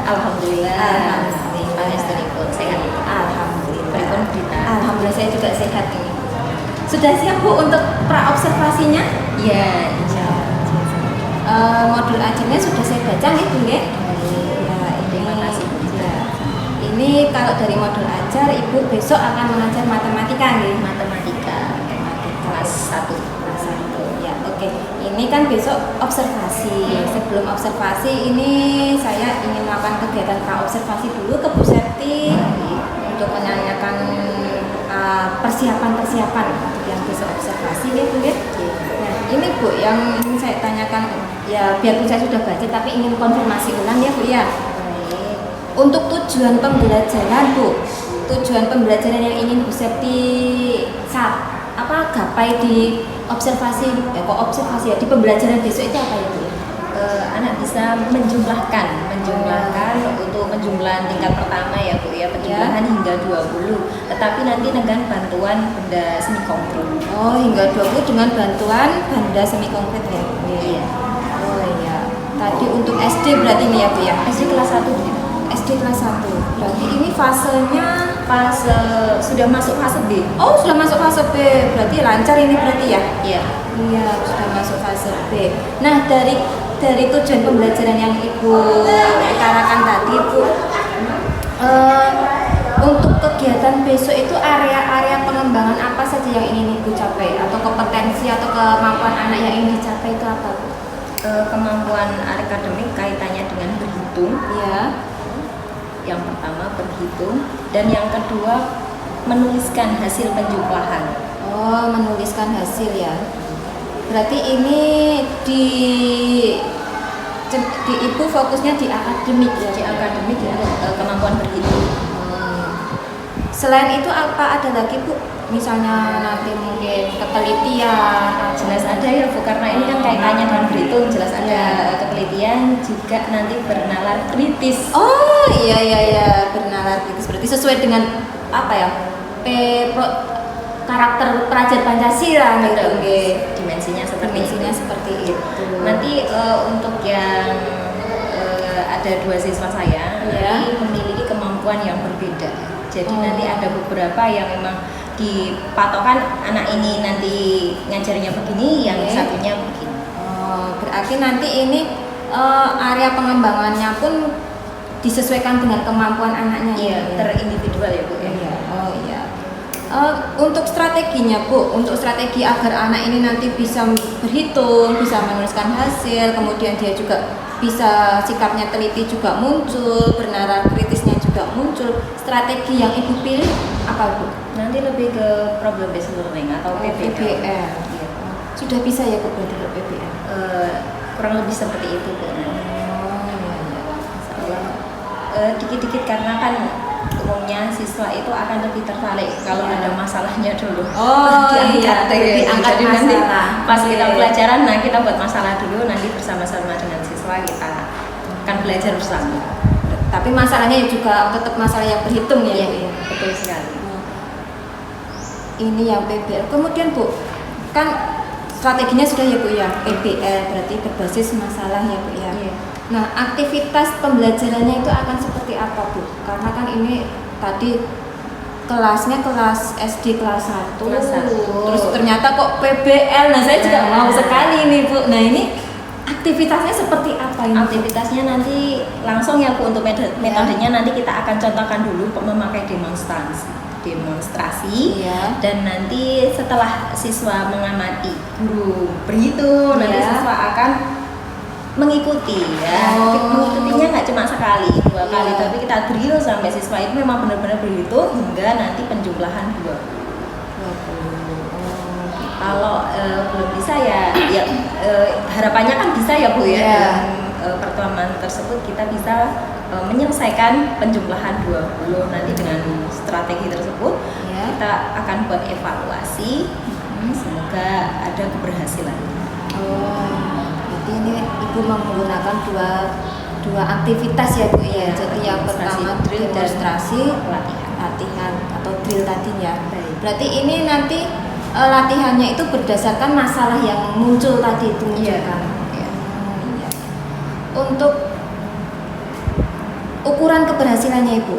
Alhamdulillah. Alhamdulillah. Panjenenganipun sehat. Alhamdulillah. Pripun berita? Alhamdulillah saya juga sehat ini. Sudah siap Bu untuk pra observasinya? Ya, insyaallah. Modul ajarnya sudah saya baca nih Bu nggih. Terima kasih. Ya. Ini kalau dari modul ajar Ibu besok akan mengajar matematika nih. Matematika kelas 1. Kelas 1. Ya, oke. Ini kan besok observasi. Sebelum observasi ini saya ingin melakukan kegiatan pra observasi dulu ke Bu Septi untuk menanyakan persiapan-persiapan untuk yang besok observasi ya Bu ya. Nah, ini Bu yang ingin saya tanyakan ya biarpun saya sudah baca tapi ingin konfirmasi ulang ya Bu ya. Untuk tujuan pembelajaran Bu, tujuan pembelajaran yang ingin Bu Septi gapai di observasi observasi ya di pembelajaran besok itu apa ya Bu? Anak bisa menjumlahkan untuk penjumlahan tingkat pertama ya Bu ya, penjumlahan hingga 20, tetapi nanti dengan bantuan benda semi konkret. Oh, hingga 20 dengan bantuan benda semi konkret ya Bu? Iya. Oh iya. Tadi untuk SD berarti ini ya Bu ya? SD kelas 1 Bu. SD kelas 1. Berarti ini fasenya Sudah masuk fase B. oh sudah masuk fase B. Berarti lancar ini berarti ya? Iya. Iya, sudah masuk fase B. Nah, dari tujuan pembelajaran yang Ibu utarakan tadi, Bu, untuk kegiatan besok itu area-area pengembangan apa saja yang ingin Ibu capai atau kompetensi atau kemampuan anak yang ingin dicapai itu apa, Bu? Kemampuan akademik kaitannya dengan berhitung. Ya. Yang pertama berhitung dan yang kedua menuliskan hasil penjumlahan. Oh, menuliskan hasil ya. Berarti ini di Ibu fokusnya di akademik ya? Di akademik ya, kemampuan berhitung. Selain itu apa ada lagi Bu? Misalnya nanti mungkin ketelitian. Jelas ada ya Bu, karena ini kan kaitannya dengan berhitung, jelas ada ketelitian juga nanti bernalar kritis. Oh iya bernalar kritis. Berarti sesuai dengan apa ya? Karakter pelajar Pancasila gitu. Dimensinya seperti itu. Nanti untuk yang ada 2 siswa saya ya. memiliki kemampuan yang berbeda. Jadi nanti ada beberapa yang memang dipatokan anak ini nanti ngajarnya begini, yang satunya begini. Oh, berarti nanti ini area pengembangannya pun disesuaikan dengan kemampuan anaknya. Iya, terindividual ya Bu ya. Iya. Oh iya. Untuk strateginya Bu, untuk strategi agar anak ini nanti bisa berhitung, bisa menuliskan hasil, kemudian dia juga bisa sikapnya teliti juga muncul, bernalar kritisnya juga muncul. Strategi yang Ibu pilih apa Bu? Nanti lebih ke problem based learning atau PBL. Iya. Sudah bisa ya Bu berarti ke PBL? Kurang lebih seperti itu Bu. Dikit-dikit karena kan umumnya siswa itu akan lebih tertarik kalau ada masalahnya dulu. Diangkat Jadi masalah. nanti pas kita pelajaran, kita buat masalah dulu, nanti bersama-sama dengan siswa kita akan belajar bersama. Tapi masalahnya juga tetap masalah yang berhitung ya. Iya, betul sekali. Ini yang PBL. Kemudian Bu, kan strateginya sudah ya Bu ya, PBL berarti berbasis masalah ya Bu ya. Iya. Nah, aktivitas pembelajarannya itu akan seperti apa Bu? Karena kan ini tadi kelasnya kelas SD kelas 1. Terus ternyata kok PBL. Nah, saya juga mau sekali nih Bu. Nah, ini aktivitasnya seperti apa ini? Aktivitasnya nanti langsung ya Bu, untuk metodenya nanti kita akan contohkan dulu memakai demonstrasi dan nanti setelah siswa mengamati guru berhitung, nanti siswa akan mengikuti ya. Mengikutinya nggak cuma sekali, 2 kali, tapi kita drill sampai siswa itu memang benar-benar berhitung hingga nanti penjumlahan 20. Kalau belum bisa ya harapannya kan bisa ya Bu ya. Dalam pertemuan tersebut kita bisa menyelesaikan penjumlahan 20 nanti dengan strategi tersebut. Kita akan buat evaluasi. Semoga ada keberhasilan. Berarti ini Ibu menggunakan dua aktivitas ya Bu ya. Jadi yang pertama demonstrasi, latihan atau drill tadi ya. Berarti ini nanti latihannya itu berdasarkan masalah yang muncul tadi itu. Untuk ukuran keberhasilannya Ibu.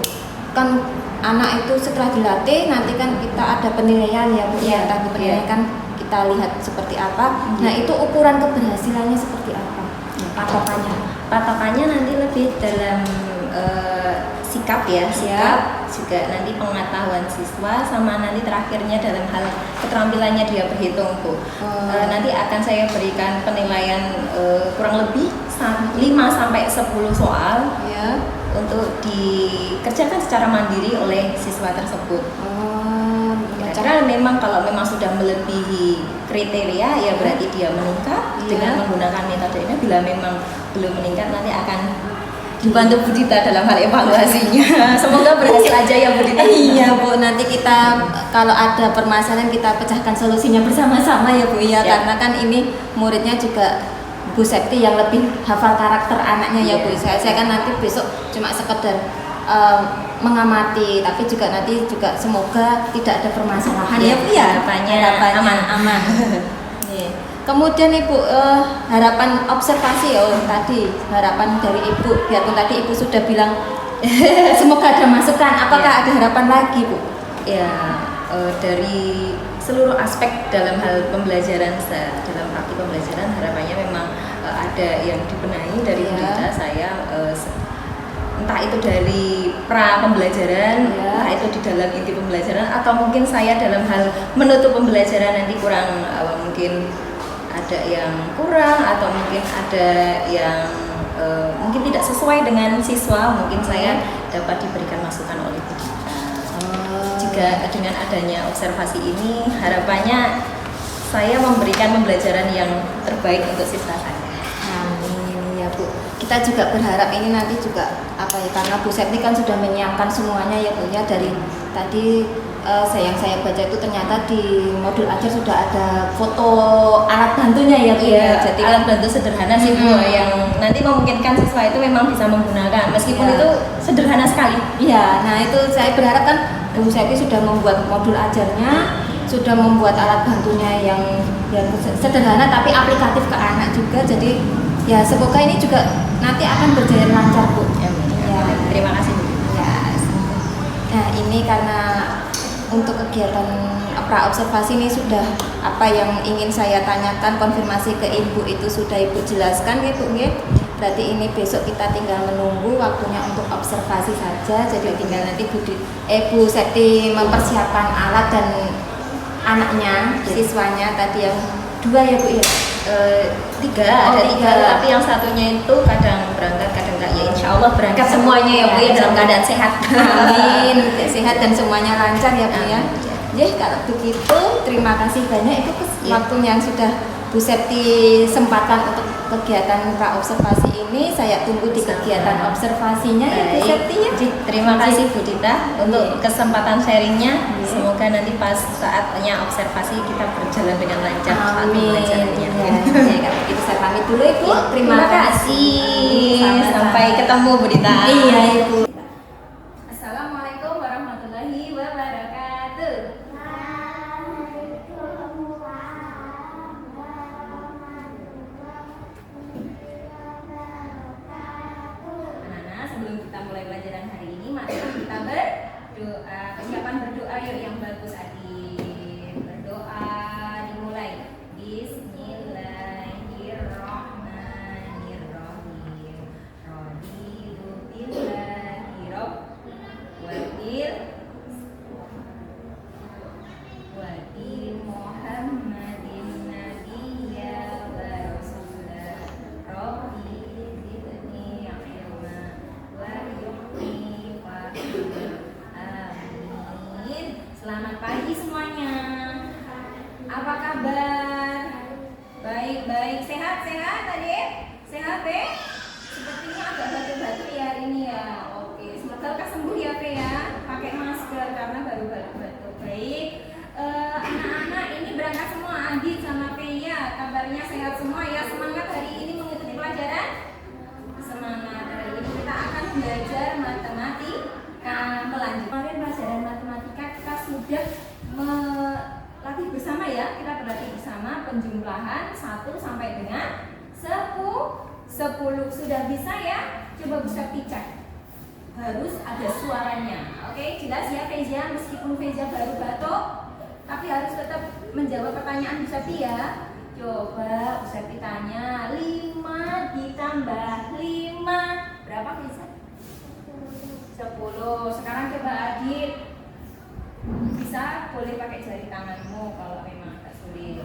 Kan anak itu setelah dilatih nanti kan kita ada penilaian ya Bu. Iya, Tadi penilaian iya. kan kita lihat seperti apa. Nah, itu ukuran keberhasilannya seperti apa? Patokannya nanti lebih dalam sikap ya, sikap juga nanti pengetahuan siswa sama nanti terakhirnya dalam hal keterampilannya dia berhitung Bu. Nanti akan saya berikan penilaian kurang lebih 5 sampai 10 soal Ya. untuk dikerjakan secara mandiri oleh siswa tersebut. Ya. Karena memang kalau memang sudah melebihi kriteria ya berarti dia meningkat dengan menggunakan metode ini. Bila memang belum meningkat nanti akan dibantu Bu Dita dalam hal evaluasinya. Semoga berhasil aja ya Bu Dita. Iya Bu, nanti kita kalau ada permasalahan kita pecahkan solusinya bersama-sama ya Bu ya. Karena kan ini muridnya juga Bu Septi yang lebih hafal karakter anaknya ya Bu. Saya kan nanti besok cuma sekedar mengamati, tapi juga nanti juga semoga tidak ada permasalahan ya Bu ya. Harapannya aman. Kemudian Ibu, harapan observasi tadi harapan dari Ibu, biarpun tadi Ibu sudah bilang semoga ada masukan, apakah ada harapan lagi Bu? Ya, dari seluruh aspek dalam hal pembelajaran, dalam praktik pembelajaran harapannya memang ada yang dibenahi dari Bu Dita. Saya entah itu dari pra pembelajaran, entah itu di dalam inti pembelajaran, atau mungkin saya dalam hal menutup pembelajaran nanti kurang mungkin ada yang kurang atau mungkin ada yang mungkin tidak sesuai dengan siswa, mungkin saya dapat diberikan masukan oleh Bu Dita. Jika dengan adanya observasi ini harapannya saya memberikan pembelajaran yang terbaik untuk siswa saya. Amin ya Bu. Kita juga berharap ini nanti juga karena Bu Septi kan sudah menyiapkan semuanya ya Bu ya, dari tadi yang saya baca itu ternyata di modul ajar sudah ada foto alat bantunya ya Bu. Jadi alat bantu sederhana sih Bu yang nanti memungkinkan siswa itu memang bisa menggunakan meskipun itu sederhana sekali. Iya, nah itu saya berharap kan Bu Septi sudah membuat modul ajarnya, sudah membuat alat bantunya yang sederhana tapi aplikatif ke anak juga. Jadi ya semoga ini juga nanti akan berjalan lancar Bu. Terima kasih Bu. Nah ini karena untuk kegiatan pra observasi ini sudah apa yang ingin saya tanyakan, konfirmasi ke Ibu itu sudah Ibu jelaskan ya Bu. Berarti ini besok kita tinggal menunggu waktunya untuk observasi saja. Jadi tinggal nanti Bu Septi mempersiapkan alat dan anaknya, siswanya tadi yang 2 ya Bu ya? 3, ada 3, tapi yang satunya itu kadang berangkat kadang enggak, ya insya Allah berangkat semuanya ya Bu ya dalam keadaan sehat. Amin, sehat dan semuanya lancar ya Bu ya. Kalau begitu terima kasih banyak itu waktunya yang sudah Bu Septi sempatkan untuk kegiatan pra observasi ini. Saya tunggu di kegiatan observasinya ya Bu Septi ya. Terima kasih Bu Dita untuk kesempatan sharingnya. Semoga nanti pas saatnya observasi kita berjalan dengan lancar saat pembelajarannya. Kalau begitu saya pamit dulu Ibu. Terima kasih. Sampai ketemu Bu Dita. Iya Ibu. Assalamualaikum warahmatullahi wabarakatuh. Anak-anak, sebelum kita mulai pelajaran hari ini, mari kita berdoa. Persiapan berdoa yuk yang bagus adik. Berdoa dimulai. Bismillahirrahmanirrahim. Raditu billahi rabb wa bi Muhammadin nabiyya wa rasulah. Rabbi zidni ilma warzuqni fahma. Amin. Selamat pagi semuanya. Apa kabar? Baik. Sehat adik? Sehat Sepertinya agak batuk-batuk ya hari ini ya. Oke, semoga lekas sembuh ya ya. Pakai masker karena baru batuk-batuk. Baik. Anak-anak ini berangkat semua, Adit sama Peya. Kabarnya sehat semua ya. Semangat hari ini mengikuti pelajaran. Semangat. Hari ini kita akan belajar matematika. Melanjut. Kemarin pelajaran matematika kita sudah latih bersama ya. Kita berlatih bersama penjumlahan 1 sampai dengan 10. Sudah bisa ya? Coba bisa dicek. harus ada suaranya. Oke, jelas ya Feza, meskipun Feza baru batuk, tapi harus tetap menjawab pertanyaan Bu Septi ya. Coba Bu Septi tanya, 5 ditambah 5 berapa Feza? 10. Sekarang coba Adit, bisa boleh pakai jari tanganmu kalau memang agak sulit.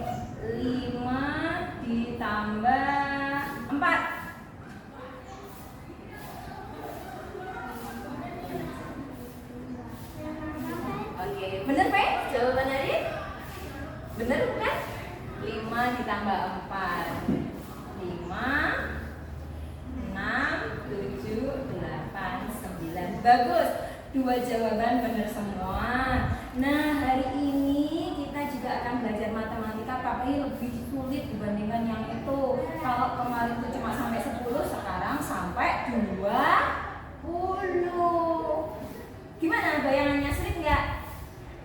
5 ditambah 4. Oke, bener Pe? Jawaban Adit? Bener bukan? 5 ditambah 4. 5 6 7 8 9. Bagus. 2 jawaban benar semua. Nah, hari ini kita juga akan belajar matematika tapi lebih sulit dibandingkan yang itu. Kalau kemarin itu cuma sampai 10, sekarang sampai 20. Gimana bayangannya, sulit nggak?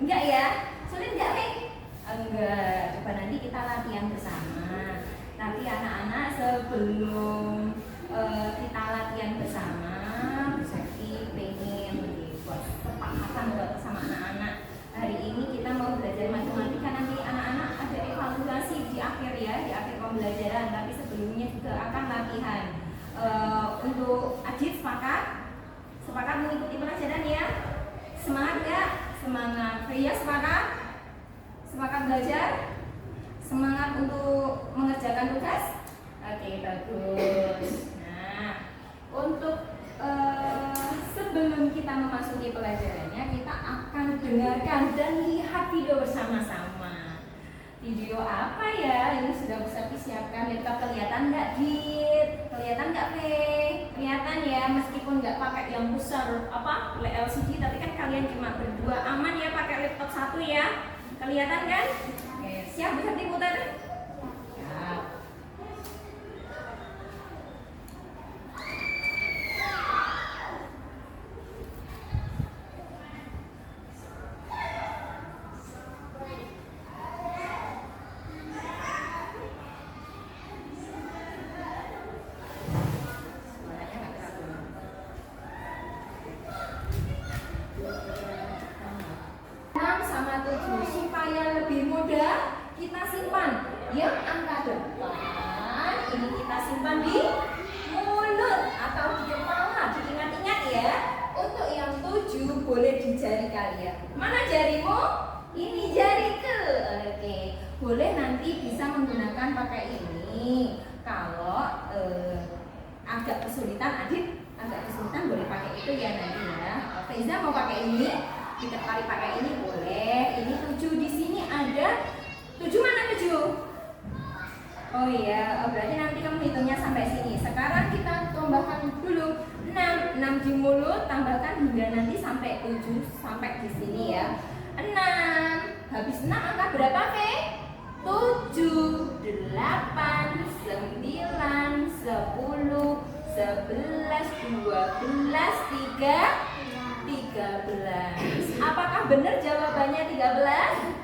Enggak ya? Sulit nggak, Rik? Enggak. Coba nanti kita latihan bersama. Tapi anak-anak sebelum kita latihan bersama, Bu Septi pengen buat kesepakatan bersama anak-anak. Hari ini kita mau belajar matematika, nanti anak-anak ada evaluasi di akhir ya, di akhir pembelajaran. Tapi sebelumnya juga akan latihan. Untuk Adit sepakat? Sepakat mengikuti pelajaran ya? Semangat nggak? Semangat. Pria sepakat? Sepakat belajar? Semangat untuk mengerjakan tugas? Oke, bagus. Nah, untuk sebelum kita memasuki pelajarannya, kita akan dengarkan dan lihat video bersama-sama. Video apa ya? Ini sudah bisa disiapkan. Laptop kelihatan nggak, Dit? Kelihatan nggak, Pe? Kelihatan ya, meskipun nggak pakai yang besar apa LCD, tapi kan kalian cuma berdua, aman ya pakai laptop satu ya. Kelihatan kan? Oke, siap bisa diputar? Siap. Supaya lebih mudah kita simpan yang angka depan ini kita simpan di mulut atau di kepala, diingat-ingat ya. Untuk yang 7 boleh di jari kalian. Mana jarimu? Ini jariku. Oke, boleh nanti bisa menggunakan pakai ini. Kalau agak kesulitan, Adit agak kesulitan boleh pakai itu ya nanti ya. Faiza mau pakai ini, ditarik pakai ini boleh. Ini 7 di sini ada 7, mana 7? Oh iya, berarti nanti kamu hitungnya sampai sini. Sekarang kita tambahkan dulu 6 di mulut, tambahkan hingga nanti sampai 7 sampai di sini ya. 6 habis 6 angka berapa, Fe? 7, 8, 9, 10, 11, 12, 13. Apakah benar jawabannya 13?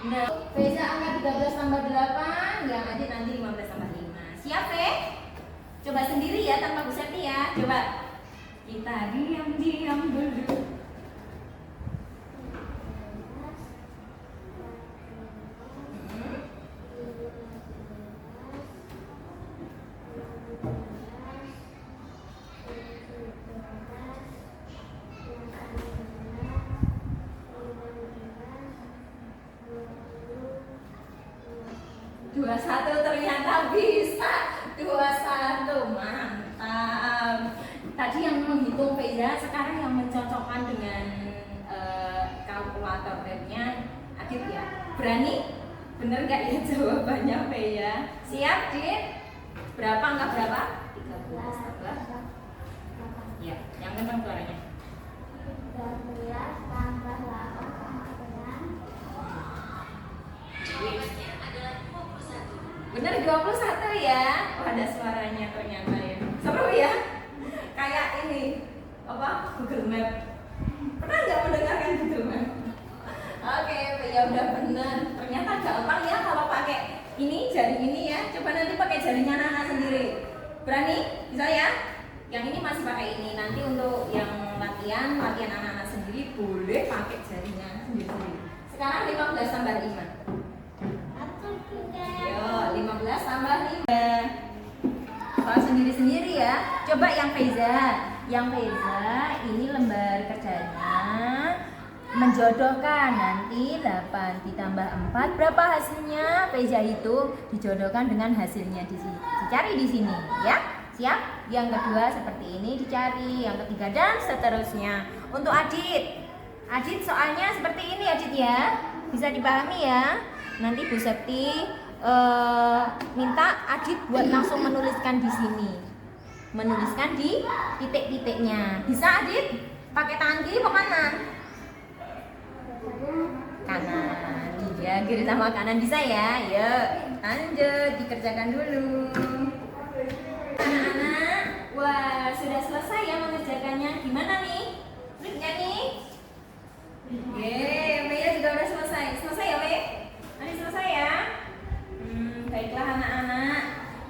Nah, Feza angka 13 tambah 8, yang Adit nanti 15 tambah 5. Siap, Fe? Coba sendiri ya, tanpa Bu Septi ya. Coba. Kita diam-diam dulu. Satu ternyata bisa. 21, mantap. Tadi yang menghitung Feza, sekarang yang mencocokkan dengan kalkulator tabnya Adit ya. Berani? Bener gak ya jawabannya Feza? Siap, Dit? Berapa, angka berapa? 13 tambah. Ya, yang kencang suaranya. 13 tambah 8 sama dengan Bener 21 ya. Oh, ada suaranya ternyata ya. Seru ya. Kayak ini apa? Google Map. Pernah nggak mendengarkan Google Map? Oke, ya udah bener. Ternyata gampang ya kalau pakai ini jari ini ya. Coba nanti pakai jarinya Nana sendiri. Berani? Bisa ya? Yang ini masih pakai ini. Nanti untuk yang latihan anak-anak sendiri boleh pakai jarinya sendiri-sendiri. Sekarang 15 tambah 5. Yo, 15 tambah 5. Soal sendiri-sendiri ya. Coba yang Feza. Yang Feza ini lembar kerjanya menjodohkan. Nanti 8 ditambah 4 berapa hasilnya? Feza itu dijodohkan dengan hasilnya di sini. Dicari di sini ya. Siap? Yang kedua seperti ini dicari, yang ketiga dan seterusnya. Untuk Adit soalnya seperti ini Adit ya. Bisa dipahami ya. Nanti Bu Septi minta Adit buat langsung menuliskan di sini. Menuliskan di titik-titiknya. Bisa Adit? Pakai tangan kiri atau kanan? Kanan. Iya, kiri sama kanan bisa ya. Yuk, lanjut dikerjakan dulu. Anak-anak, wah sudah selesai ya mengerjakannya. Gimana nih? Klik nggak nih? Yeay, Maya juga udah selesai. Selesai ya, Maya? Nanti selesai ya? Baiklah anak-anak.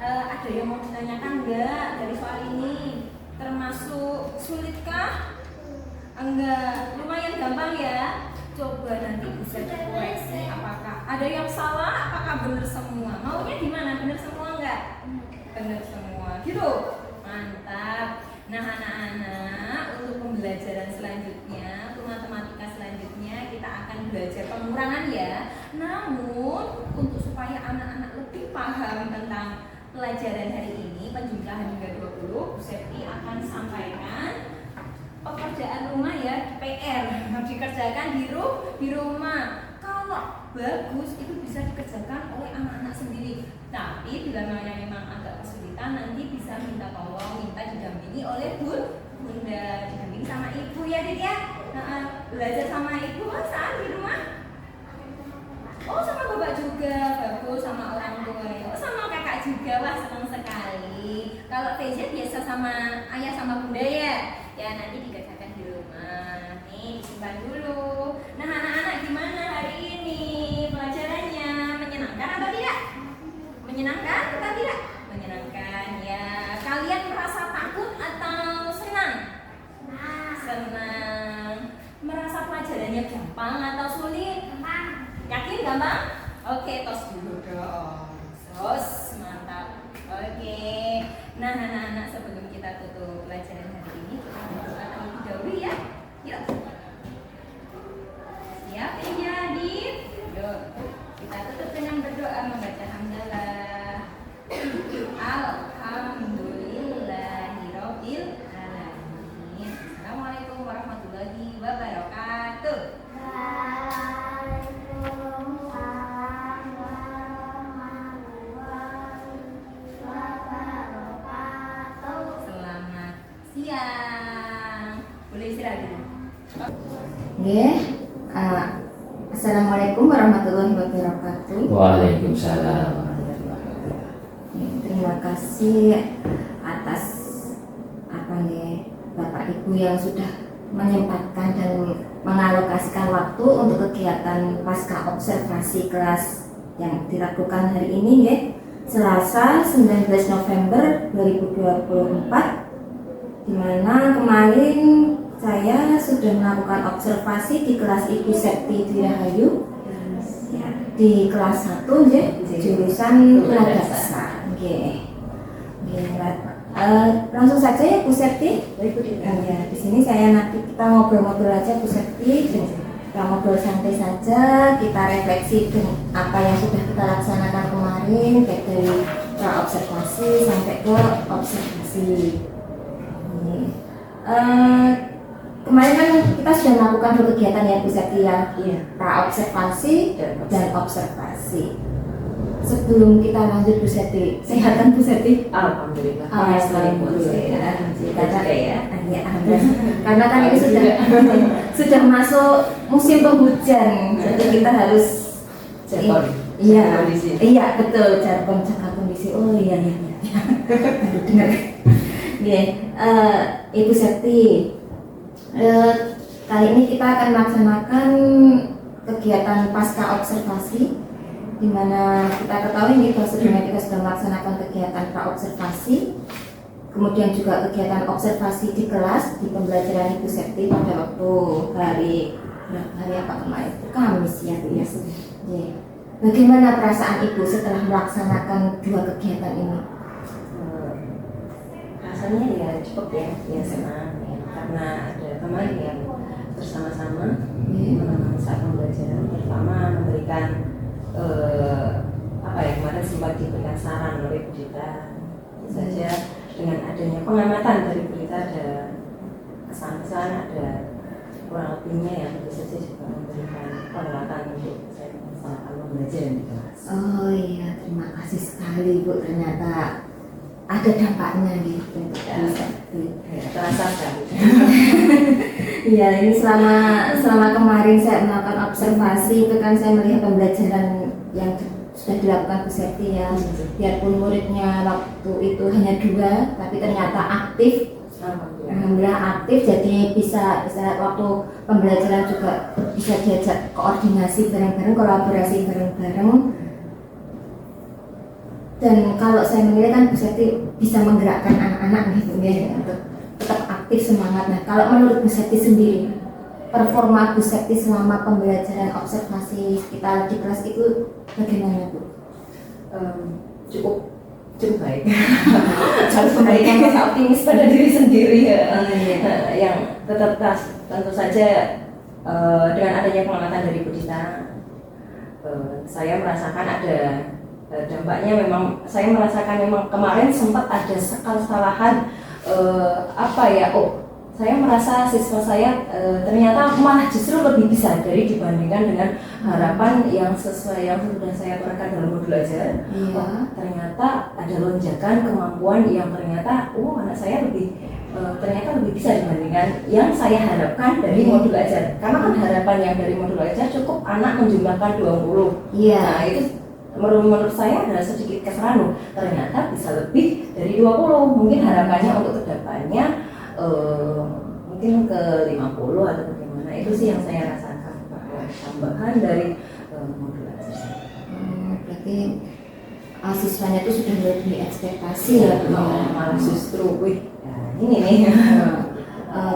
Ada yang mau ditanyakan nggak dari soal ini? Termasuk sulitkah? Enggak, lumayan gampang ya. Coba nanti bisa dikoreksi apakah ada yang salah, apakah benar semua. Maunya gimana? Benar semua enggak? Benar semua. Gitu. Mantap. Nah, anak-anak, untuk pembelajaran selanjutnya, untuk matematika selanjutnya kita akan belajar pengurangan ya. Namun, untuk supaya anak-anak lebih paham tentang pelajaran hari ini, penjumlahan hingga 20, Bu Septi akan sampaikan pekerjaan rumah ya, PR dikerjakan di rumah. Kalau bagus itu bisa dikerjakan oleh anak-anak sendiri. Tapi bila mana memang agak kesulitan nanti bisa minta tolong, minta didampingi oleh bunda, didampingi sama ibu ya Dit ya. Nah, belajar sama ibu saat di rumah. Oh sama bapak juga, bagus sama orang tua ya. Oh sama kakak juga, wah senang sekali. Kalau Feza biasa sama ayah sama bunda ya. Ya nanti dikerjakan di rumah. Nih disimpan dulu. Nah anak-anak gimana hari ini pelajarannya? Menyenangkan atau tidak? Menyenangkan atau tidak? Menyenangkan ya. Kalian merasa takut atau senang? Senang. Merasa pelajarannya gampang atau sulit? Yakin gampang? Oke, tos dulu dong. Tos, mantap. Oke. Nah, anak-anak sebelum kita tutup pelajaran hari ini, kita berdoa terlebih dahulu ya. Yuk. Siap ya, Dit? Yuk. Kita tutup dengan berdoa membaca hamdalah. Alhamdulillahirabbil alamin. Assalamualaikum warahmatullahi wabarakatuh. Selamat siang. Boleh istirahat dulu. Nggih. Assalamualaikum warahmatullahi wabarakatuh. Waalaikumsalam warahmatullahi wabarakatuh. Terima kasih atas Bapak Ibu yang sudah menyempatkan dan mengalokasikan waktu untuk kegiatan pasca observasi kelas yang dilakukan hari ini ya. Selasa 19 November 2024, di mana kemarin saya sudah melakukan observasi di kelas Ibu Septi Dirahayu ya, di kelas 1 ya, jurusan tenaga dasar. Langsung saja ya Bu Septi. Ya, di sini saya nanti kita ngobrol-ngobrol aja Bu Septi. Kita ngobrol santai saja, kita refleksi dengan apa yang sudah kita laksanakan kemarin, baik dari pra-observasi sampai ke observasi. Kemarin kan kita sudah melakukan dua kegiatan ya Bu Septi ya, pra-observasi dan observasi. Sebelum kita lanjut Bu Septi, sehat kan Bu Septi? Alhamdulillah. Alhamdulillah. Alhamdulillah. Karena kan ini sudah masuk musim penghujan, jadi kita harus kondisi. Iya betul, jargon jaga kondisi. Oh iya. Baru dengar. Ibu Septi, kali ini kita akan melaksanakan kegiatan pasca observasi, di mana kita ketahui nih bahwa sebelumnya kita sudah melaksanakan kegiatan pra-observasi. kemudian juga kegiatan observasi di kelas di pembelajaran Ibu Septi pada waktu hari apa kemarin? Kamis ya Bu ya. Iya. Bagaimana perasaan Ibu setelah melaksanakan 2 kegiatan ini? Rasanya ya cukup ya senang ya, karena ada kemarin yang bersama-sama saat pembelajaran, pertama memberikan kemarin sempat diberikan saran oleh Bu Dita. Tentu saja dengan adanya pengamatan dari Bu Dita ada kesan-kesan, ada kurang lebihnya yang tentu saja juga memberikan penguatan untuk saya melaksanakan pembelajaran di kelas. Oh iya, terima kasih sekali Bu, ternyata ada dampaknya nih untuk Bu Septi. Terasa sekali. Iya, ini selama kemarin saya melakukan observasi itu kan saya melihat pembelajaran yang sudah dilakukan Bu Septi ya. Biarpun muridnya waktu itu hanya 2, tapi ternyata aktif. Alhamdulillah aktif, jadi bisa waktu pembelajaran juga bisa diajak koordinasi bareng-bareng, kolaborasi bareng-bareng. Dan kalau saya menilai kan Bu Septi bisa menggerakkan anak-anak gitu ya untuk tetap aktif semangat. Nah, kalau menurut Bu Septi sendiri, performa Bu Septi selama pembelajaran observasi kita di kelas itu bagaimana Bu? Cukup baik. Harus memberikan rasa optimis pada diri sendiri ya. Yang tetap tentu saja dengan adanya pengamatan dari Bu Dita, saya merasakan ada dampaknya. Memang saya merasakan memang kemarin sempat ada kesalahan saya merasa siswa saya ternyata malah justru lebih bisa dari dibandingkan dengan harapan yang sesuai yang sudah saya terapkan dalam modul ajar. Ternyata ada lonjakan kemampuan yang ternyata anak saya ternyata lebih bisa dibandingkan yang saya harapkan dari modul ajar. Karena kan harapan yang dari modul ajar cukup anak menjumlahkan 20. Nah, itu menurut saya adalah sedikit kesalahan. Ternyata bisa lebih dari 20. Mungkin harapannya untuk kedepannya mungkin ke 50 atau bagaimana. Itu sih yang saya rasakan bahwa tambahan dari modul ajar. Berarti siswanya itu sudah lebih ekspektasi ya. Malah justru ini nih.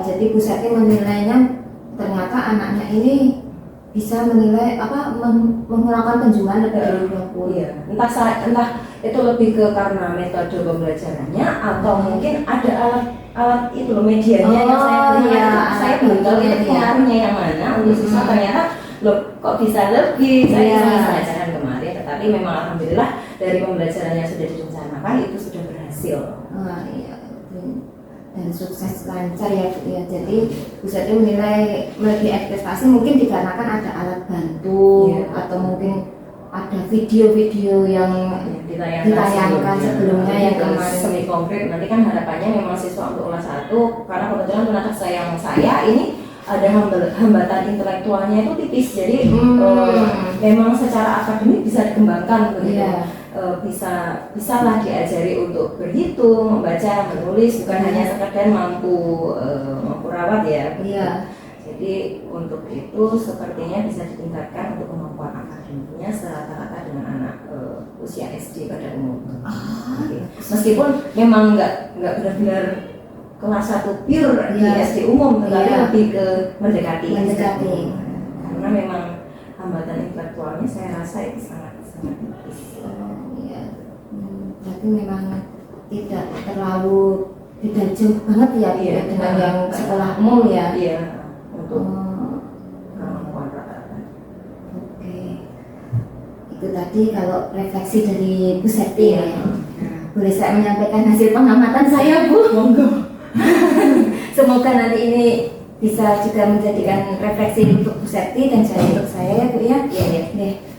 Jadi Bu Septi menilainya ternyata anaknya ini bisa menilai menggunakan penjualan lebih dari 20. Iya. Entah itu lebih ke karena metode pembelajarannya atau mungkin ada alat itu loh, medianya yang saya belum tahu itu pengaruhnya yang mana untuk siswa. Ternyata kok bisa lebih. Saya ajarkan kemarin, tetapi memang alhamdulillah dari pembelajaran yang sudah direncanakan itu sudah berhasil. Iya. Dan sukses lancar ya Bu ya. Jadi Bu Septi menilai melebihi ekspektasi mungkin dikarenakan ada alat bantu atau mungkin ada video-video yang ditayangkan sebelumnya yang kemarin. Semi konkret nanti kan harapannya memang siswa untuk kelas 1, karena kebetulan anak saya ini ada hambatan intelektualnya itu tipis, jadi memang secara akademik bisa dikembangkan begitu. Bisa lah diajari untuk berhitung, membaca, menulis, bukan hanya sekedar mampu rawat ya. Jadi untuk itu sepertinya bisa ditingkatkan untuk kemampuan akademiknya serata-rata dengan anak usia SD pada umumnya. Meskipun memang nggak benar-benar kelas 1 pure di SD umum, tetapi lebih ke mendekati. Karena memang hambatan intelektualnya saya rasa itu sangat tipis. Berarti memang tidak terlalu beda jauh banget ya dengan yang sekolah umum ya. Untuk kemampuan rata-rata. Oke. Itu tadi kalau refleksi dari Bu Septi ya. Boleh saya menyampaikan hasil pengamatan saya Bu? Monggo. Semoga nanti ini bisa juga menjadikan refleksi untuk Bu Septi dan saya untuk saya ya Bu ya.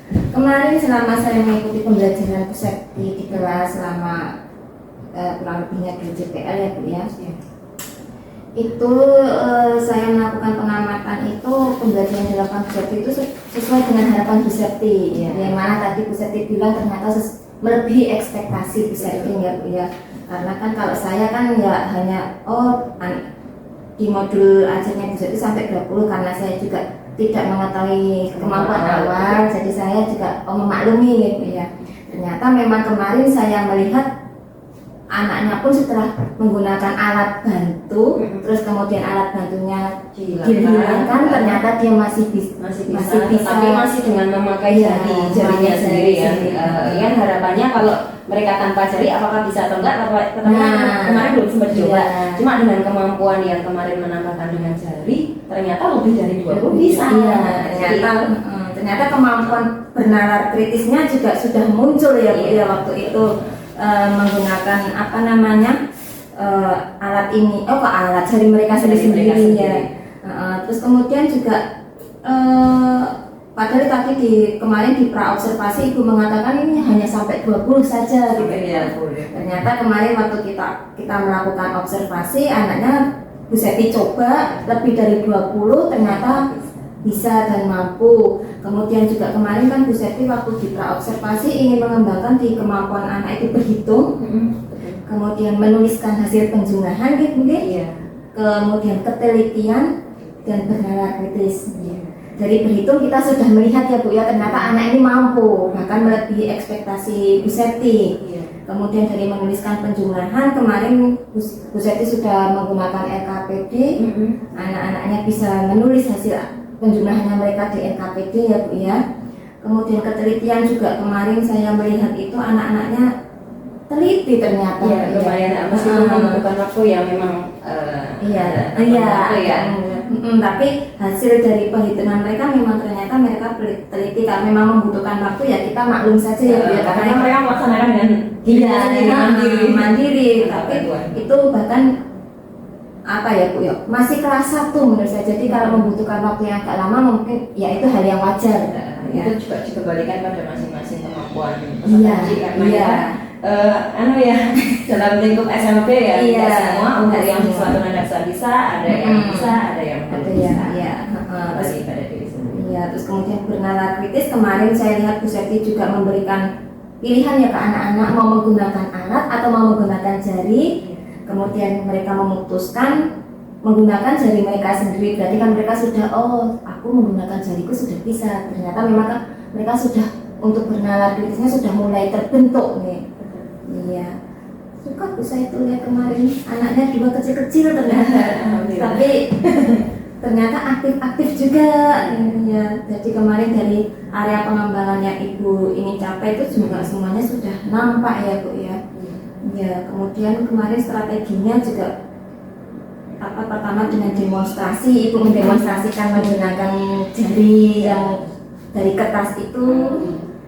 Kemarin selama saya mengikuti pembelajaran Bu Septi di kelas selama kurang lebihnya 2 JPL ya Bu ya. Itu saya melakukan pengamatan itu pembelajaran yang dilakukan Bu Septi itu sesuai dengan harapan Bu Septi. Yang mana tadi Bu Septi bilang ternyata melebihi ekspektasi Bu Septi ya Bu ya. Karena kan kalau saya kan nggak hanya di modul ajarnya Bu Septi sampai 20, karena saya juga tidak mengetahui kemampuan awal, jadi saya juga memaklumi gitu ya. Ternyata memang kemarin saya melihat anaknya pun setelah menggunakan alat bantu, terus kemudian alat bantunya dihilangkan, ternyata dia masih bisa, tapi masih dengan memakai Iya, jarinya memakai sendiri ya. jari. Yang harapannya kalau mereka tanpa jari apakah bisa atau enggak? Kemarin belum sempat coba. Iya. Cuma dengan kemampuan yang kemarin menambahkan dengan jari, ternyata lebih dari 20 bisa. Iya, ternyata kemampuan bernalar kritisnya juga sudah muncul ya Bu ya waktu itu menggunakan apa namanya alat ini, alat jari mereka sendiri ya. Terus kemudian juga padahal tadi kemarin di praobservasi Ibu mengatakan ini hanya sampai 20 saja gitu ya. Ternyata kemarin waktu kita melakukan observasi anaknya Bu Seti coba lebih dari 20 ternyata bisa dan mampu. Kemudian juga kemarin kan Bu Seti waktu di praobservasi ingin mengembangkan di kemampuan anak itu berhitung, kemudian menuliskan hasil penjumlahan gitu, kemudian ketelitian dan bernalar kritis. Dari berhitung kita sudah melihat ya Bu ya, ternyata anak ini mampu bahkan melebihi ekspektasi Bu Seti. Kemudian dari menuliskan penjumlahan kemarin Bu Seti sudah menggunakan LKPD, anak-anaknya bisa menulis hasil penjumlahannya mereka di LKPD ya Bu ya. Kemudian ketelitian juga kemarin saya melihat itu anak-anaknya teliti ternyata. Iya, lumayan. Meskipun membutuhkan waktu yang memang tapi hasil dari perhitungan mereka memang ternyata mereka teliti. Kalau memang membutuhkan waktu ya kita maklum saja ya Bu ya, karena mereka melaksanakan dengan mandiri. Tapi itu bahkan apa ya Bu ya, masih kelas 1 menurut saya. Jadi kalau membutuhkan waktu yang agak lama mungkin ya itu hal yang wajar. Itu juga dikembalikan pada masing-masing kemampuan dalam lingkup SMP ya, tidak semua untuk yang siswa tunanetra bisa, ada yang bisa, ada yang belum bisa. Terus pada diri sendiri. Iya, terus kemudian bernalar kritis kemarin saya lihat Bu Seti juga memberikan pilihan ya ke anak-anak mau menggunakan alat atau mau menggunakan jari. Kemudian mereka memutuskan menggunakan jari mereka sendiri. Berarti kan mereka sudah, aku menggunakan jariku sudah bisa. Ternyata memang kan mereka sudah untuk bernalar kritisnya sudah mulai terbentuk nih. Iya. Suka Bu saya itu lihat kemarin anaknya 2 kecil-kecil ternyata. Tapi ternyata aktif-aktif juga. Ya, jadi kemarin dari area pengembangannya Ibu ingin capai itu juga semuanya sudah nampak ya Bu ya. Ya, kemudian kemarin strateginya juga pertama dengan demonstrasi, Ibu mendemonstrasikan menggunakan jari yang dari kertas itu,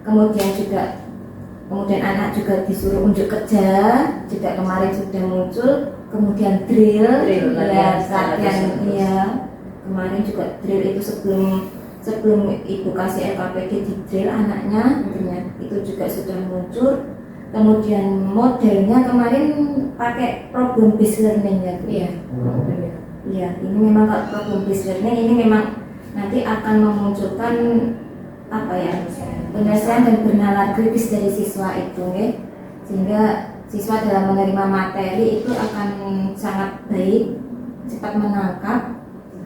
kemudian anak juga disuruh unjuk kerja, juga kemarin sudah muncul, kemudian drill latihan kemarin juga drill itu sebelum Ibu kasih LKPD di drill anaknya, itu juga sudah muncul. Kemudian modelnya kemarin pakai problem based learning ya Bu ya. Iya, ini memang problem based learning ini memang nanti akan memunculkan penyelesaian dan bernalar kritis dari siswa itu, sehingga siswa dalam menerima materi itu akan sangat baik, cepat menangkap.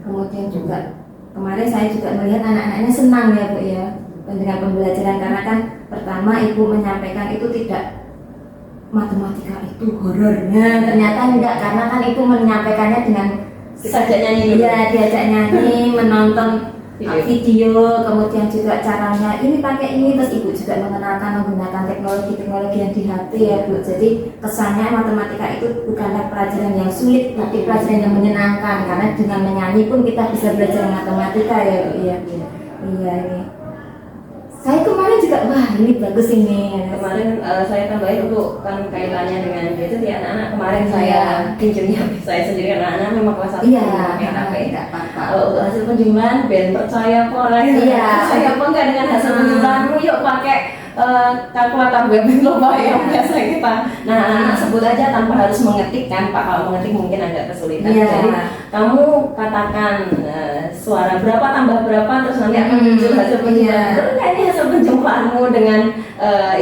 Kemudian juga kemarin saya juga melihat anak-anaknya senang ya Bu ya dengan pembelajaran, karena kan pertama Ibu menyampaikan itu tidak matematika itu horornya, ternyata enggak, karena kan Ibu menyampaikannya dengan diajak nyanyi dulu. Iya, diajak nyanyi, menonton video, kemudian juga caranya ini pakai ini, terus Ibu juga mengenalkan menggunakan teknologi yang di HP ya Bu. Jadi kesannya matematika itu bukanlah pelajaran yang sulit, tapi pelajaran yang menyenangkan, karena dengan menyanyi pun kita bisa belajar matematika ya Bu. Iya ini. Saya kemarin juga, ini bagus ini. Kemarin saya tambahin untuk kan kaitannya dengan gadget ya anak-anak. Kemarin saya pinjamnya saya sendiri, anak-anak memang kelas 1 pakai HP. Kalau untuk hasil penjumlahan, Ben percaya kok lah. Saya apa enggak dengan hasil penjumlahanmu? Yuk pakai kalkulator web global yang biasa kita. Nah, anak-anak sebut aja tanpa harus mengetik kan, Pak. Kalau mengetik mungkin agak kesulitan. Jadi kamu katakan suara berapa tambah berapa, terus nanti akan muncul hasil penjumlahan. Ternyata ini hasil penjumlahanmu dengan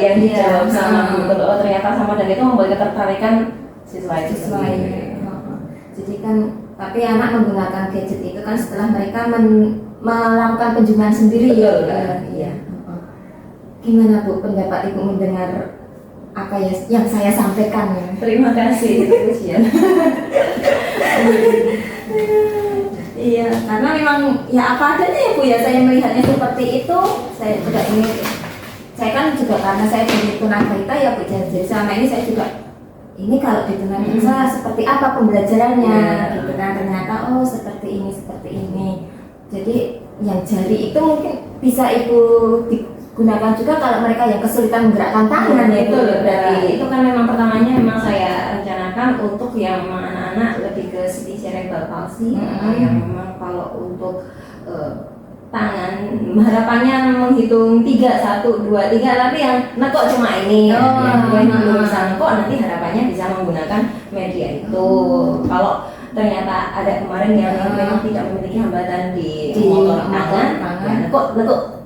yang dijawab sama guru. Oh ternyata sama, dan itu membuat ketertarikan siswa itu. Jadi kan, tapi anak menggunakan gadget itu kan setelah mereka melakukan penjumlahan sendiri. Betul, Gimana Bu pendapat Ibu mendengar apa ya yang saya sampaikan. Terima kasih itu pujian. Iya, karena memang ya apa adanya ya Bu ya, saya melihatnya seperti itu. Saya juga ini, saya kan juga karena saya jadi tunagrahita ya Bu, jadi selama ini saya juga ini kalau di tunagrahita seperti apa pembelajarannya gitu kan, ternyata oh seperti ini. Jadi yang jari itu mungkin bisa Ibu digunakan juga kalau mereka yang kesulitan menggerakkan tangan ya Bu. Berarti itu kan memang pertamanya memang saya rencanakan untuk yang anak-anak lebih ke city cerebral palsy, yang memang kalau untuk tangan harapannya menghitung 3, 1, 2, 3, tapi yang nekok cuma ini, yang belum bisa nekok nanti harapannya bisa menggunakan media itu. Kalau ternyata ada kemarin yang memang tidak memiliki hambatan di motor tangan, ya nekok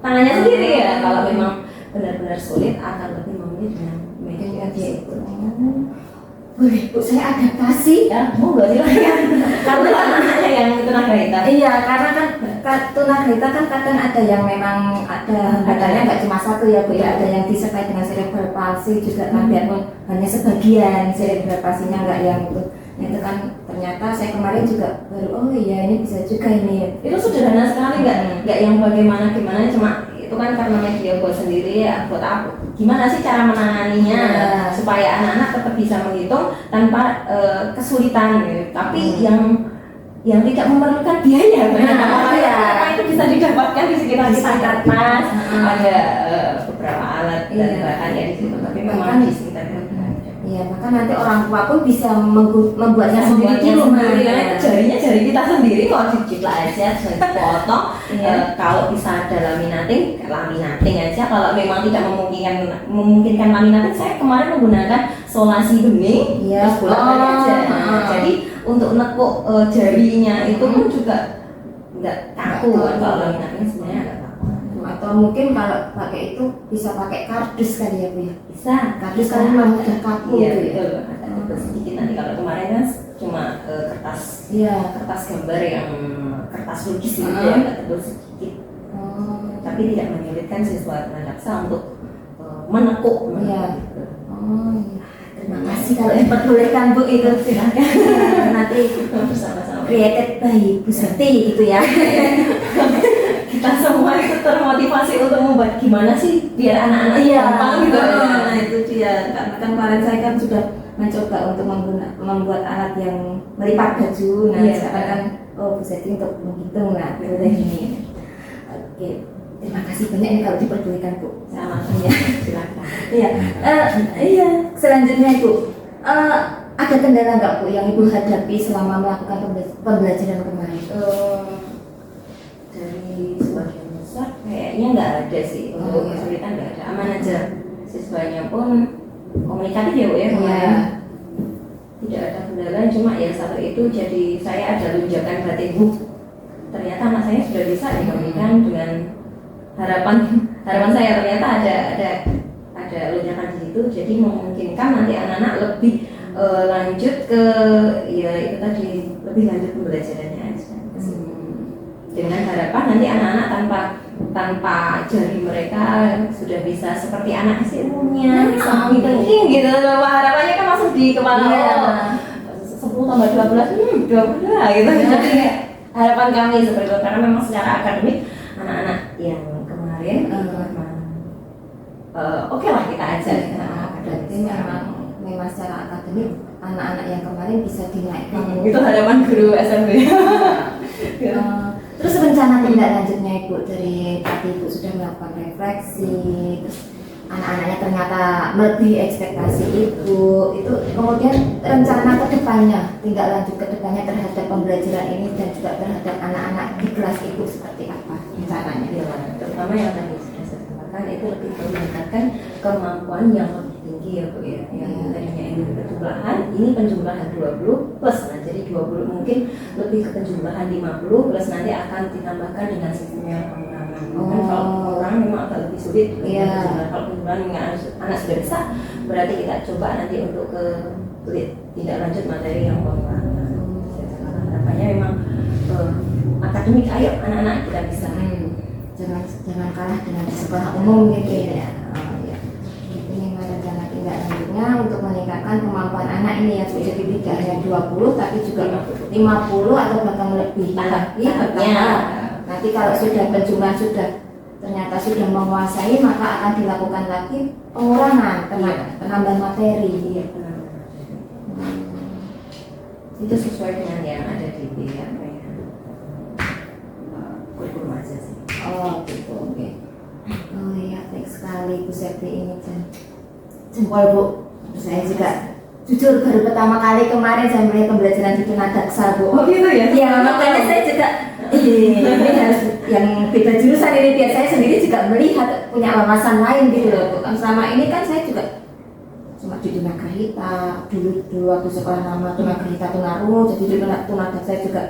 tangannya sendiri ya. Kalau memang benar-benar sulit akan lebih memilih dengan media itu. Boleh Bu, saya adaptasi. Ya, enggak silakan. Karena anak-anaknya yang tunagrahita. Iya, karena kan tunagrahita kan kadang ada yang memang ada hambatannya nggak cuma satu ya Bu ya, ada yang disertai dengan cerebral palsy juga kan, biarpun hanya sebagian cerebral palsy-nya nggak yang itu kan ternyata saya kemarin juga baru oh iya ini bisa juga ini. Itu sederhana sekali, nggak yang bagaimana gimana, cuma itu kan karena media buat sendiri ya, buat aku gimana sih cara menanganinya supaya anak-anak tetap bisa menghitung tanpa kesulitan gitu. Tapi yang tidak memerlukan biaya karena itu bisa didapatkan di sekitar kita. Mas ada beberapa alat dan bahannya di situ, tapi memang di sekitar kita. Iya, maka nanti orang tua pun bisa membuatnya sendiri di rumah. Jarinya jari kita sendiri, kalau dicipta aja, dipotong. Kalau bisa ada laminating aja. Kalau memang tidak memungkinkan laminating, saya kemarin menggunakan solasi bening, terus bolak-balik aja. Jadi untuk nekuk jarinya itu pun juga nggak kaku kan, kalau laminating sebenarnya agak kaku. Atau mungkin kalau pakai itu bisa pakai kardus kali ya Bu ya. Bisa, Kardus kan memang udah kaku iya, gitu ya. betul. Ada tebal sedikit nanti. Kalau kemarin kan cuma kertas gambar yang kertas lukis gitu ya, agak tebal sedikit. Tapi tidak menyulitkan siswa tunadaksa untuk menekuk. Iya. Terima kasih kalau diperbolehkan Bu itu. Silakan. Nanti Bersama-sama. created by Bu Serti gitu ya. Kita semua itu termotivasi untuk membuat gimana sih biar anak-anak gampang gitu. Nah itu dia, karena kan kemarin saya kan sudah mencoba untuk membuat alat yang melipat baju. Nah sekarang kan Bu Seti untuk menghitung lah gitu ini. Oke, terima kasih banyak nih kalau diperbolehkan Bu. Sama ya, silakan. Iya. Selanjutnya Bu, ada kendala nggak Bu yang Ibu hadapi selama melakukan pembelajaran kemarin? Dari sebagian besar kayaknya nggak ada sih, untuk kesulitan nggak ada, aman aja. Siswanya pun komunikatif ya Bu ya, tidak ada kendala. Cuma ya satu itu, jadi saya ada lunjakan batin Bu. Ternyata anak saya sudah bisa dibandingkan dengan harapan saya, ternyata ada lunjakan di situ, jadi memungkinkan nanti anak-anak lebih lanjut ke ya itu tadi, lebih lanjut pembelajarannya aja. Dengan harapan nanti anak-anak tanpa jari mereka sudah bisa seperti anak SD umumnya, bisa menghitung gitu. Harapannya kan langsung di kepala, 10 tambah 12, 20 gitu. Jadi harapan kami seperti itu, karena memang secara akademik anak-anak yang kemarin oke lah kita ajar. Berarti memang secara akademik anak-anak yang kemarin bisa dinaikkan. Itu harapan guru SMP. Terus rencana tindak lanjutnya Ibu, dari tadi Ibu sudah melakukan refleksi, terus anak-anaknya ternyata melebihi ekspektasi Ibu, itu kemudian rencana kedepannya, tindak lanjut kedepannya terhadap pembelajaran ini dan juga terhadap anak-anak di kelas Ibu seperti apa rencananya? Ya, terutama yang tadi sudah saya sampaikan itu lebih meningkatkan kemampuan yang lebih tinggi ya Bu ya. Yang tadinya ini penjumlahan, ini penjumlahan 20 plus, nah jadi 20 mungkin lebih ke penjumlahan 50 plus nanti akan ditambahkan dengan sistem yang pengurangan. Kan kalau pengurangan memang agak lebih sulit. Kalau penjumlahan anak sudah bisa, berarti kita coba nanti untuk ke tidak lanjut materi yang pengurangan. Harapannya memang akademik, ayo anak-anak kita bisa. Jangan kalah dengan di sekolah umum gitu ya. Ini rencana tindak lanjut. mempertimbangkan kemampuan anak ini ya Bu. Jadi tidak hanya 20 tapi juga 50 atau bahkan lebih lagi bertambah. Nanti kalau sudah penjumlahan sudah ternyata sudah menguasai, maka akan dilakukan lagi pengurangan, penambahan materi. Iya, benar. Itu sesuai dengan yang ada di apa ya, kurikulum aja sih. Oh gitu, oke. Oh iya, baik sekali Bu Septi ini jempol Bu. Saya juga jujur baru pertama kali kemarin saya melihat pembelajaran di Tunadaksa Bu. Oh gitu ya? Iya, makanya saya juga ini harus yang beda jurusan ini, biar saya sendiri juga melihat punya wawasan lain gitu loh Bu. Selama ini kan saya juga cuma di Tunagrahita, dulu waktu sekolah nama Tunagrahita Tunarungu, jadi di Tunadaksa saya juga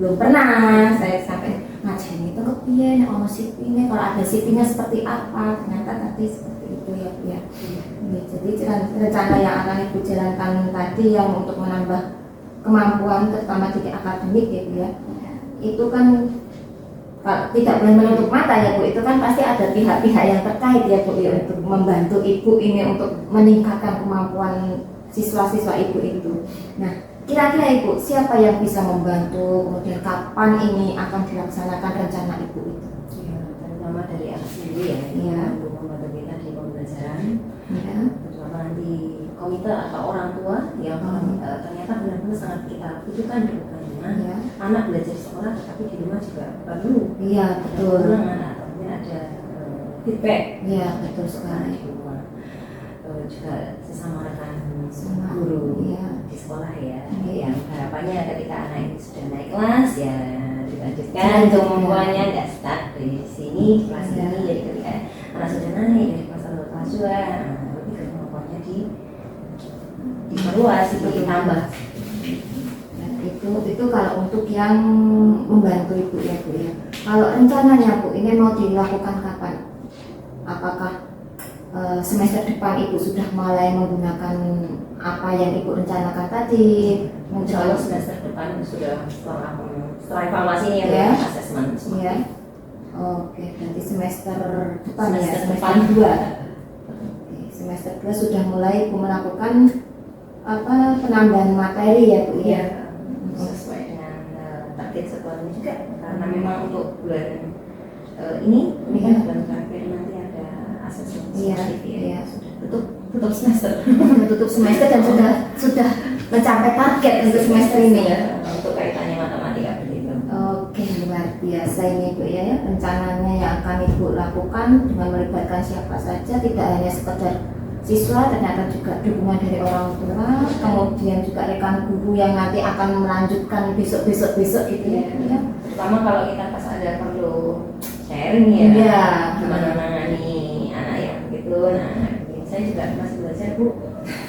belum pernah saya sampai ngajarin itu kepiye, ono sipine, kalau ada sipine seperti apa, ternyata tadi seperti itu ya Bu ya. Jadi rencana yang akan Ibu jalankan tadi yang untuk menambah kemampuan terutama di akademik ya Bu ya, itu kan tidak boleh menutup mata ya Bu, itu kan pasti ada pihak-pihak yang terkait ya Bu ya, untuk membantu Ibu ini untuk meningkatkan kemampuan siswa-siswa Ibu itu. Nah, kira-kira Ibu siapa yang bisa membantu, kemudian kapan ini akan dilaksanakan rencana Ibu itu? Ya, terutama dari anak sendiri ya, Iya. untuk membantu kita di pembelajaran. Ya. Terutama nanti komite atau orang tua yang ternyata benar-benar sangat kita butuhkan di rumahnya. Ya. Anak belajar di sekolah, tetapi di rumah juga perlu Iya betul. atau mungkin ada feedback. Iya betul sekali. Di rumah. Juga sesama rekan Sama guru iya. di sekolah ya, Iya. yang harapannya ketika anak ini sudah naik kelas ya dilanjutkan Dilanjutkan. kemampuannya, nggak start dari sini di kelas Iya. ini. Jadi ketika anak sudah naik dari kelas 1 ke kelas 2, lebih ke kemampuannya diperluas, itu ditambah. Nah, itu kalau untuk yang membantu Ibu ya Bu ya. Kalau rencananya Bu ini mau dilakukan kapan? Apakah semester depan Ibu sudah mulai menggunakan apa yang Ibu rencanakan tadi? Insya Allah semester depan sudah setelah evaluasi ini Ya. ya, asesmen semua. Ya. Oke, berarti semester depan ya, Semester semester depan. 2. Oke, semester 2 sudah mulai Ibu melakukan penambahan materi ya Bu ya. Sesuai dengan target sekolah ini juga, karena memang untuk bulan ini kan bulan terakhir nanti ada asesmen Iya, sumatif ya. iya. Sudah tutup semester. Sudah tutup semester dan sudah mencapai target untuk semester ini ya. Untuk kaitannya matematika begitu. Oke, luar biasa ini Bu ya. Rencananya yang akan Ibu lakukan dengan melibatkan siapa saja, tidak hanya sekedar siswa, ternyata juga dukungan dari orang tua, kemudian juga rekan guru yang nanti akan melanjutkan besok gitu ya. Terutama kalau kita pas ada perlu sharing ya, Iya. gimana menangani anak yang begitu. Nah, saya juga masih belajar Bu,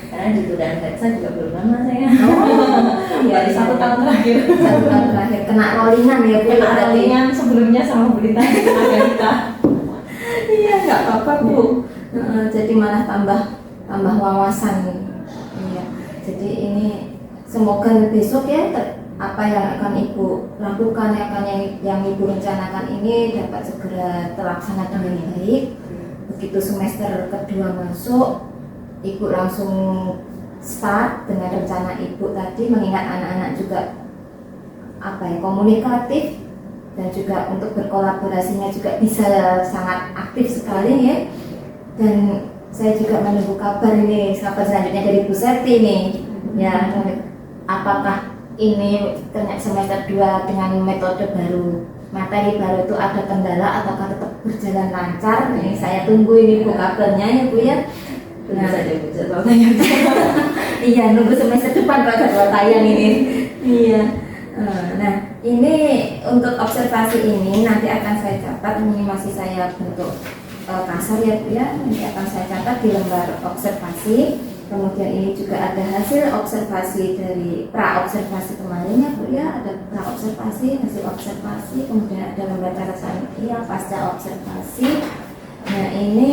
karena di Tunadaksa juga belum lama saya. Baru 1 tahun terakhir. 1 tahun terakhir kena rollingan ya Bu. Kena berarti. rollingan sebelumnya sama berita di kita. Iya, nggak apa-apa Bu. Jadi malah tambah wawasan. Iya. Jadi ini semoga besok ya apa yang akan Ibu lakukan, yang Ibu rencanakan ini dapat segera terlaksana dengan baik. Begitu semester kedua masuk, Ibu langsung start dengan rencana Ibu tadi, mengingat anak-anak juga komunikatif dan juga untuk berkolaborasinya juga bisa sangat aktif sekali ya. Dan saya juga menunggu kabar selanjutnya dari Bu Septi nih ya, apakah ini ternyata semester 2 dengan metode baru, materi baru itu ada kendala ataukah tetap berjalan lancar. Ini saya tunggu ini Bu kabarnya ya Bu ya. Tunggu saja Bu jadwal tayang. Iya, nunggu semester depan kalau jadwal tayang ini. Iya. Nah, ini untuk observasi ini nanti akan saya catat, ini masih saya bentuk kasar ya Bu ya, nanti akan saya catat di lembar observasi. Kemudian ini juga ada hasil observasi dari pra-observasi kemarin ya Bu ya, ada pra-observasi, hasil observasi, kemudian ada lembar catatan pasca observasi. Nah ini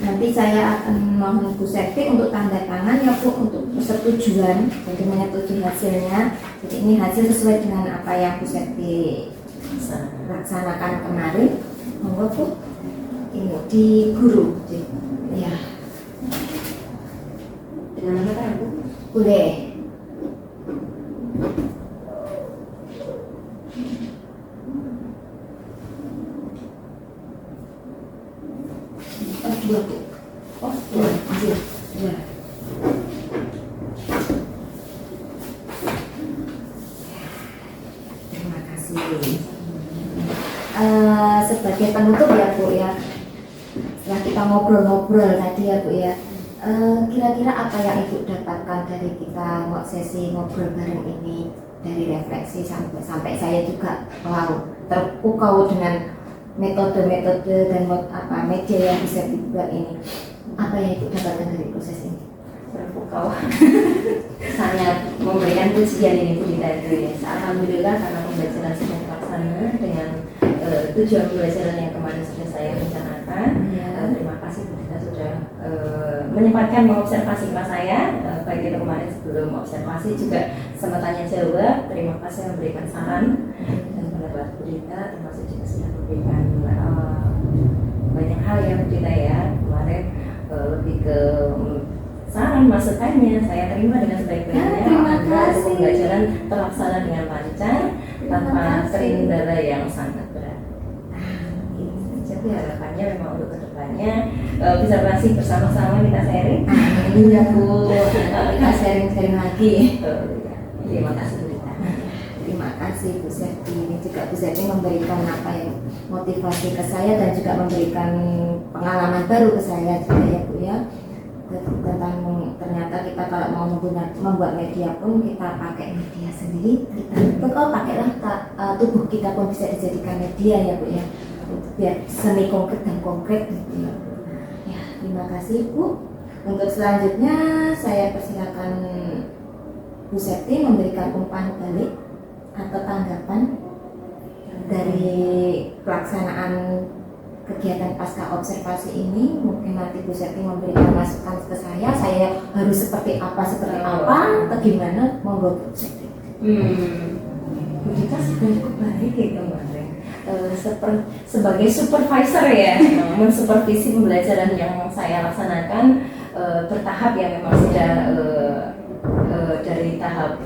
nanti saya akan mohon Bu Septi untuk tanda tangan ya Bu, untuk persetujuan, jadi menyetujui hasilnya. Jadi ini hasil sesuai dengan apa yang Bu Septi laksanakan kemarin. Monggo Bu, ini di guru. Ya. Dengan Jangan apa Bu? Boleh. Dua Bu. Oh, dua. Iya. Dua. Terima kasih. Sebagai penutup ya Bu ya, setelah kita ngobrol-ngobrol tadi ya Bu ya, kira-kira apa yang Ibu dapatkan dari kita sesi ngobrol bareng ini, dari refleksi sampai saya juga terpukau dengan metode-metode dan media yang bisa dibuat ini. Apa yang Ibu dapatkan dari proses ini? Terpukau. Sangat memberikan pujian ini Bu Dita itu ya. Alhamdulillah karena pembelajaran sudah terlaksana dengan tujuan pembelajaran yang kemarin sudah saya rencanakan. Terima kasih Bu Dita sudah menyempatkan mengobservasi kelas saya, baik itu kemarin sebelum observasi juga sempat tanya jawab. Terima kasih memberikan saran dan pendapat Bu Dita, termasuk juga sudah memberikan banyak hal ya Bu Dita ya. Kemarin lebih ke saran masukannya saya terima dengan sebaik-baiknya. Terima kasih. Pembelajaran terlaksana dengan lancar tanpa terkendala yang sangat berat. Jadi harapannya memang untuk kedepannya bisa masih bersama-sama kita sharing. Iya Bu, kita sharing-sharing lagi. Terima kasih Bu Dita. Terima kasih Bu Septi. Ini juga Bu Septi memberikan motivasi ke saya dan juga memberikan pengalaman baru ke saya juga ya Bu ya. Tentang ternyata kita kalau mau membuat media pun kita pakai media sendiri. Kalau pakailah tubuh kita pun bisa dijadikan media ya Bu ya, biar semi konkret dan konkret gitu ya. Ya, terima kasih Bu. Untuk selanjutnya saya persilakan Bu Septi memberikan umpan balik atau tanggapan dari pelaksanaan kegiatan pasca observasi ini. Mungkin nanti Bu Septi memberikan masukan ke saya harus seperti apa atau gimana, monggo Bu Septi. Bu Dita sudah cukup baik ya kemarin. Sebagai supervisor ya, mensupervisi pembelajaran yang saya laksanakan bertahap ya, memang sudah dari tahap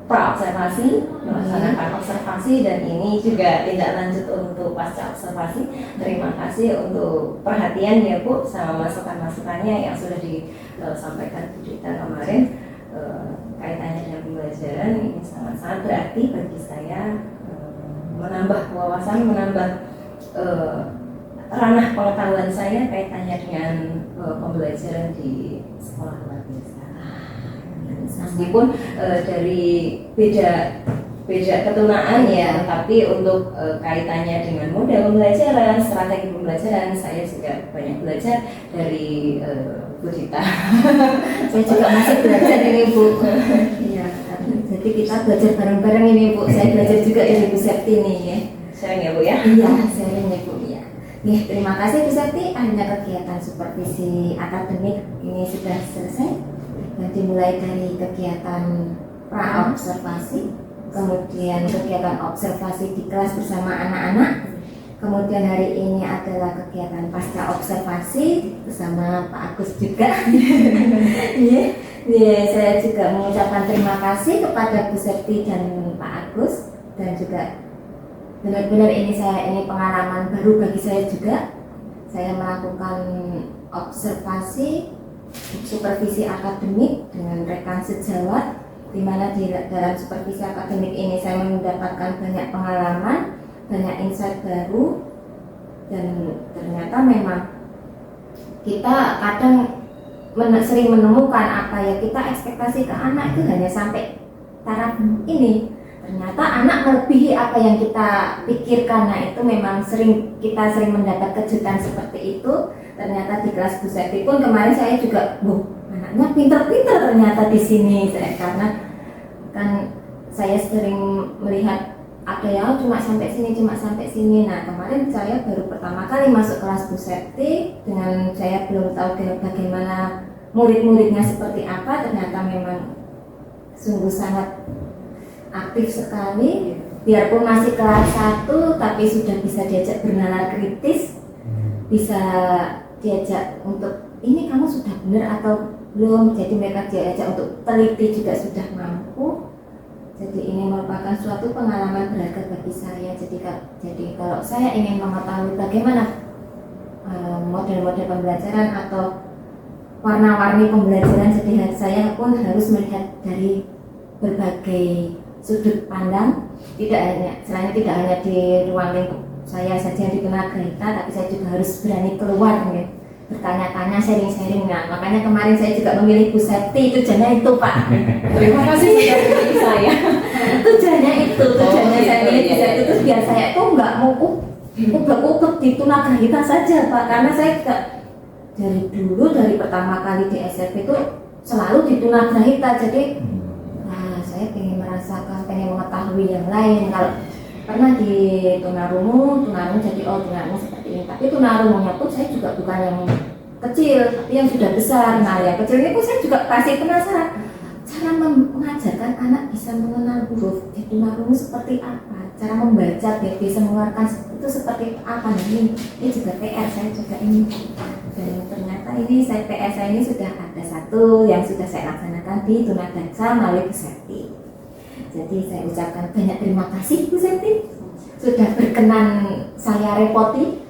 pra-observasi, melaksanakan observasi, dan ini juga tindak lanjut untuk pasca observasi. Terima kasih untuk perhatian ya Bu, sama masukan-masukannya yang sudah disampaikan Bu Dita kemarin. Kaitannya dengan pembelajaran ini sangat-sangat berarti bagi saya, menambah wawasan, menambah ranah pengetahuan saya kaitannya dengan pembelajaran di sekolah luar biasa. Meskipun dari beda ketunaan ya, tapi untuk kaitannya dengan model pembelajaran, strategi pembelajaran, saya juga banyak belajar dari Bu Dita. Saya juga masih belajar ini Bu. Iya, jadi kita belajar bareng-bareng ini Bu. Saya belajar juga dari Bu Septi nih ya. Sharing ya Bu ya. Iya, sharing ya Bu ya. Nih, terima kasih Bu Septi. Akhirnya kegiatan supervisi akademik ini sudah selesai. Dan dimulai dari kegiatan pra-observasi, kemudian kegiatan observasi di kelas bersama anak-anak, kemudian hari ini adalah kegiatan pasca observasi bersama Pak Agus juga. Saya juga mengucapkan terima kasih kepada Bu Septi dan Pak Agus, dan juga benar-benar ini pengalaman baru bagi saya juga. Saya melakukan observasi supervisi akademik dengan rekan sejawat, di mana di dalam supervisi akademik ini saya mendapatkan banyak pengalaman, banyak insight baru, dan ternyata memang kita kadang sering menemukan apa ya kita ekspektasi ke anak itu hanya sampai taraf ini. Ternyata anak melebihi apa yang kita pikirkan. Nah, itu memang kita sering mendapat kejutan seperti itu. Ternyata di kelas Bu Septi pun kemarin saya juga, anaknya pinter-pinter ternyata di sini. Karena kan saya sering melihat ada yang cuma sampai sini. Nah, kemarin saya baru pertama kali masuk kelas Bu Septi, dengan saya belum tahu bagaimana murid-muridnya seperti apa. Ternyata memang sungguh sangat aktif sekali. Biarpun masih kelas 1 tapi sudah bisa diajak bernalar kritis, bisa diajak untuk ini kamu sudah benar atau belum, jadi mereka diajak untuk teliti juga sudah mampu. Jadi ini merupakan suatu pengalaman berharga bagi saya. Jadi kalau saya ingin mengetahui bagaimana model-model pembelajaran atau warna-warni pembelajaran, jadi saya pun harus melihat dari berbagai sudut pandang, selain tidak hanya di ruang lingkup saya saja yang di Tunagrahita, tapi saya juga harus berani keluar ya, bertanya-tanya, sharing-sharing. Nah, makanya kemarin saya juga memilih Bu Septi, tujuannya itu Pak. Terima kasih sudah memilih saya. Tujuannya saya milih Bu iya, Septi itu biar saya itu nggak mau ublek-ublek di Tunagrahita saja Pak, karena saya juga dari pertama kali di SMP itu selalu di Tunagrahita. Jadi saya pengen mengetahui yang lain. Kalau pernah di tunarungu jadi tunarungu seperti ini, tapi tunarungunya pun saya juga bukan yang kecil, tapi yang sudah besar. Nah, yang kecil ini pun saya juga pasti penasaran cara mengajarkan anak bisa mengenal huruf di tunarungu seperti apa, cara membaca biar bisa mengeluarkan itu seperti apa. Nah, ini juga PR saya juga ini. Dan ternyata PR saya ini sudah ada satu yang sudah saya laksanakan di Tunagrahita melalui Bu Septi. Jadi saya ucapkan banyak terima kasih Bu Septi sudah berkenan saya repoti.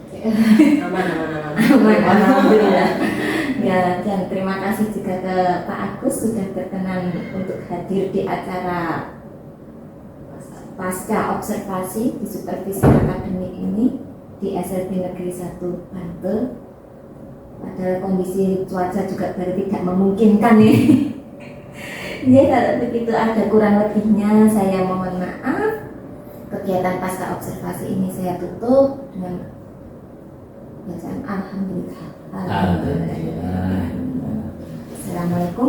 Aman. Alhamdulillah. Ya, dan terima kasih juga ke Pak Agus sudah berkenan untuk hadir di acara pasca observasi di supervisi akademik ini di SLB Negeri 1 Bantul. Padahal kondisi cuaca juga baru tidak memungkinkan nih. Ya, kalau begitu ada kurang lebihnya saya mohon maaf. Kegiatan pasca observasi ini saya tutup dengan bacaan Alhamdulillah. Alhamdulillah. Assalamualaikum.